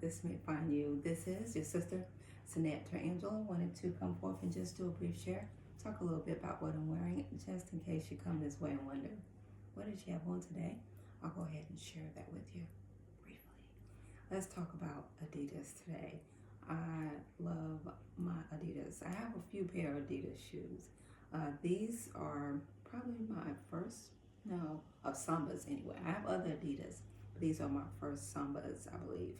this may find you. This is your sister, Sanette Angela. Wanted to come forth and just do a brief share. Talk a little bit about what I'm wearing, just in case you come this way and wonder, what did she have on today? I'll go ahead and share that with you briefly. Let's talk about Adidas today. I love my Adidas. I have a few pair of Adidas shoes. These are probably my first, no, of Sambas anyway. I have other Adidas, but these are my first Sambas, I believe.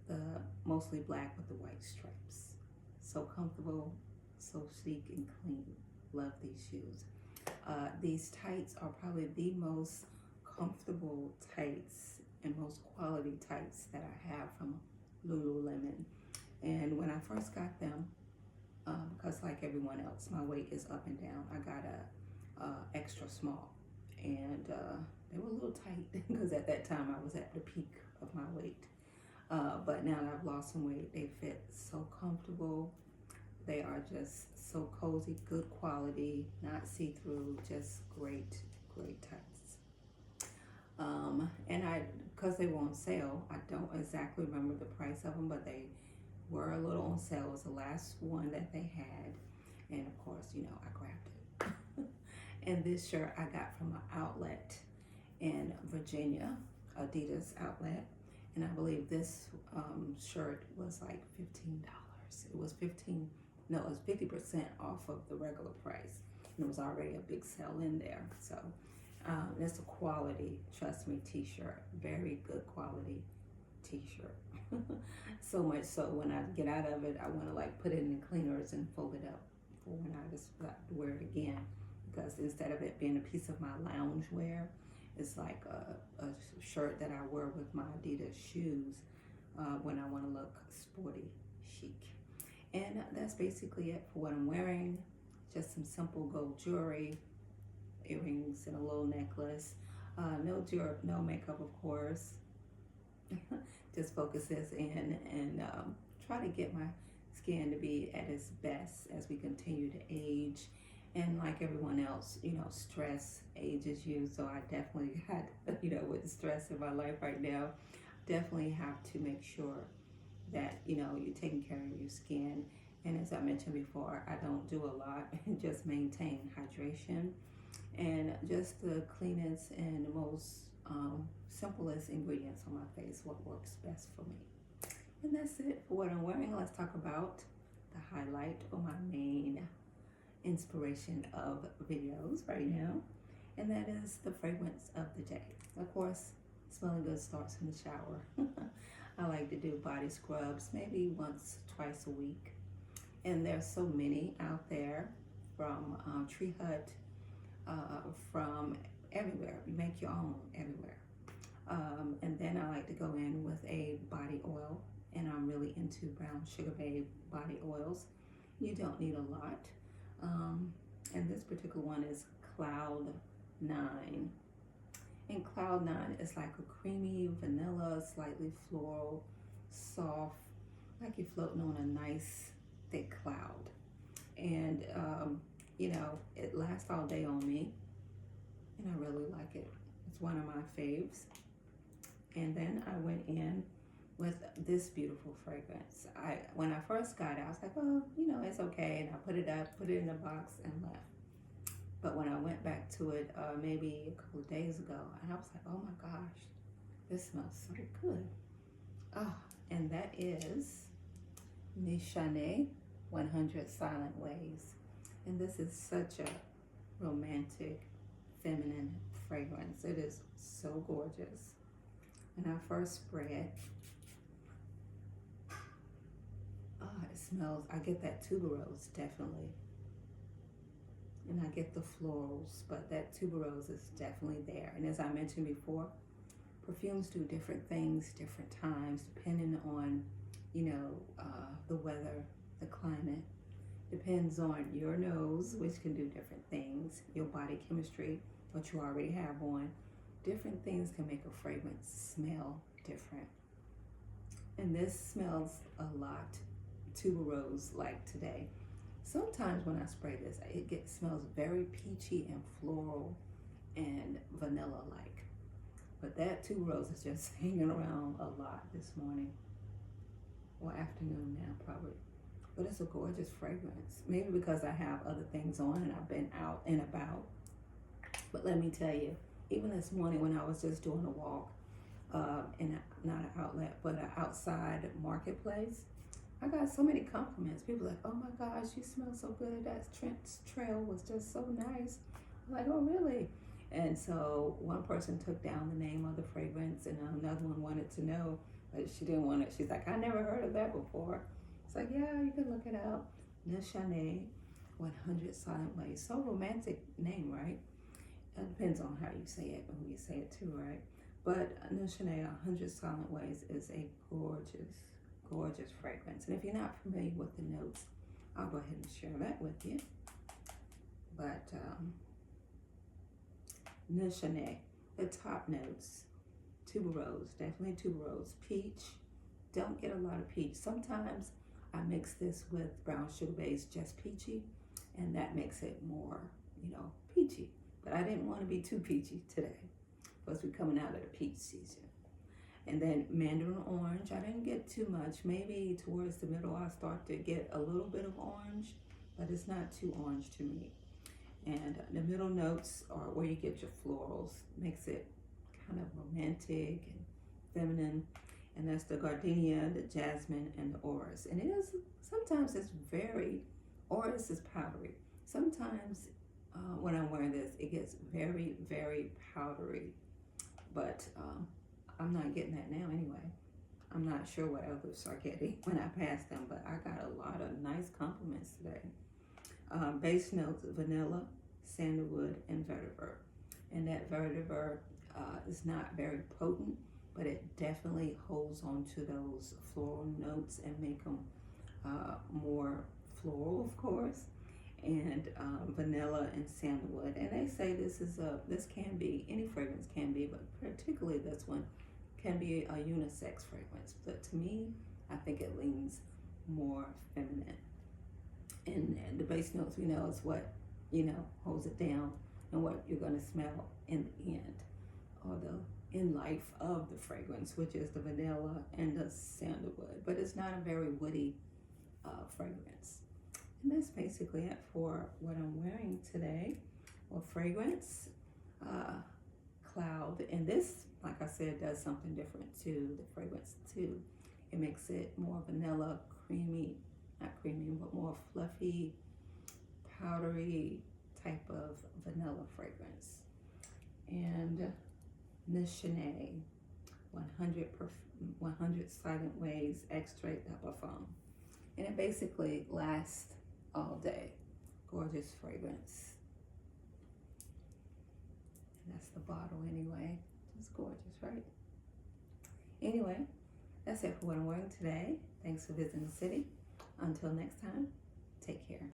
The mostly black with the white stripes. So comfortable, so sleek and clean. Love these shoes. These tights are probably the most comfortable tights and most quality tights that I have from Lululemon. And when I first got them, because like everyone else, my weight is up and down. I got a extra small, and they were a little tight because at that time I was at the peak of my weight. But now that I've lost some weight, they fit so comfortable. They are just so cozy, good quality, not see-through, just great tights. And because they were on sale, I don't exactly remember the price of them, but they were a little on sale. It was the last one that they had, and of course, you know, I grabbed it. And this shirt I got from an outlet in Virginia, Adidas outlet, and I believe this shirt was like $15. It was 50% off of the regular price, and it was already a big sale in there. So it's a quality, trust me, t-shirt, very good quality t-shirt. So much so when I get out of it, I want to like put it in the cleaners and fold it up for when I just have to wear it again, because instead of it being a piece of my lounge wear, it's like a shirt that I wear with my Adidas shoes when I want to look sporty, chic. And that's basically it for what I'm wearing. Just some simple gold jewelry, earrings, and a little necklace. No makeup, of course. Just focus this in and try to get my skin to be at its best as we continue to age. And like everyone else, you know, stress ages you. So I definitely had, you know, with the stress in my life right now, definitely have to make sure that, you know, you're taking care of your skin. And as I mentioned before, I don't do a lot, just maintain hydration and just the cleanest and the most simplest ingredients on my face, what works best for me. And that's it for what I'm wearing. Let's talk about the highlight or my main inspiration of videos right now, and that is the fragrance of the day. Of course, smelling good starts in the shower. I like to do body scrubs maybe once, twice a week, and there's so many out there from Tree Hut, from everywhere. You make your own everywhere. And then I like to go in with a body oil, and I'm really into brown sugar babe body oils. You don't need a lot. And this particular one is Cloud 9. And Cloud 9 is like a creamy vanilla, slightly floral, soft, like you're floating on a nice thick cloud. And you know, it lasts all day on me, and I really like it. It's one of my faves. And then I went in with this beautiful fragrance. When I first got it, I was like, oh, you know, it's okay. And I put it up, put it in a box, and left. But when I went back to it maybe a couple of days ago, and I was like, oh my gosh, this smells so good. Oh, and that is Nishane 100 Silent Ways. And this is such a romantic, feminine fragrance. It is so gorgeous. When I first spray it, it smells, I get that tuberose definitely. And I get the florals, but that tuberose is definitely there. And as I mentioned before, perfumes do different things, different times, depending on, you know, the weather, the climate. Depends on your nose, which can do different things, your body chemistry, what you already have on. Different things can make a fragrance smell different. And this smells a lot tuberose like today. Sometimes when I spray this, it smells very peachy and floral and vanilla like. But that tuberose is just hanging around a lot this morning. or afternoon now probably. But it's a gorgeous fragrance. Maybe because I have other things on and I've been out and about. But let me tell you, even this morning when I was just doing a walk in not an outlet, but an outside marketplace, I got so many compliments. People like, oh my gosh, you smell so good. That Trent's trail was just so nice. I'm like, oh really? And so one person took down the name of the fragrance and another one wanted to know, but she didn't want it. She's like, I never heard of that before. It's like, yeah, you can look it up. Nishane, 100 Silent Ways. So romantic name, right? It depends on how you say it and who you say it to, right? But Nishane, 100 Silent Ways is a gorgeous, gorgeous fragrance. And if you're not familiar with the notes, I'll go ahead and share that with you. But Nishane, the top notes, tuberose, definitely tuberose. Peach, don't get a lot of peach. Sometimes I mix this with brown sugar base, just peachy, and that makes it more, peachy. But I didn't want to be too peachy today, because we're coming out of the peach season. And then mandarin orange, I didn't get too much. Maybe towards the middle I'll start to get a little bit of orange, but it's not too orange to me. And the middle notes are where you get your florals, makes it kind of romantic and feminine. And that's the gardenia, the jasmine, and the orris. And sometimes it's orris is powdery. Sometimes when I'm wearing this, it gets very, very powdery. But I'm not getting that now anyway. I'm not sure what others are getting when I pass them, but I got a lot of nice compliments today. Base notes, vanilla, sandalwood, and vetiver. And that vetiver is not very potent, but it definitely holds on to those floral notes and make them more floral, of course. And vanilla and sandalwood. And they say this can be, any fragrance can be, but particularly this one can be a unisex fragrance. But to me, I think it leans more feminine. And the base notes, we know, is what, holds it down and what you're going to smell in the end, or the in life of the fragrance, which is the vanilla and the sandalwood. But it's not a very woody fragrance. And that's basically it for what I'm wearing today. Well, fragrance, cloud. And this, like I said, does something different to the fragrance too. It makes it more vanilla, creamy, not creamy, but more fluffy, powdery type of vanilla fragrance. And Nishane, 100 Silent Ways Extrait de Parfum. And it basically lasts all day. Gorgeous fragrance. And that's the bottle anyway. It's gorgeous, right? Anyway, that's it for what I'm wearing today. Thanks for visiting the city. Until next time, take care.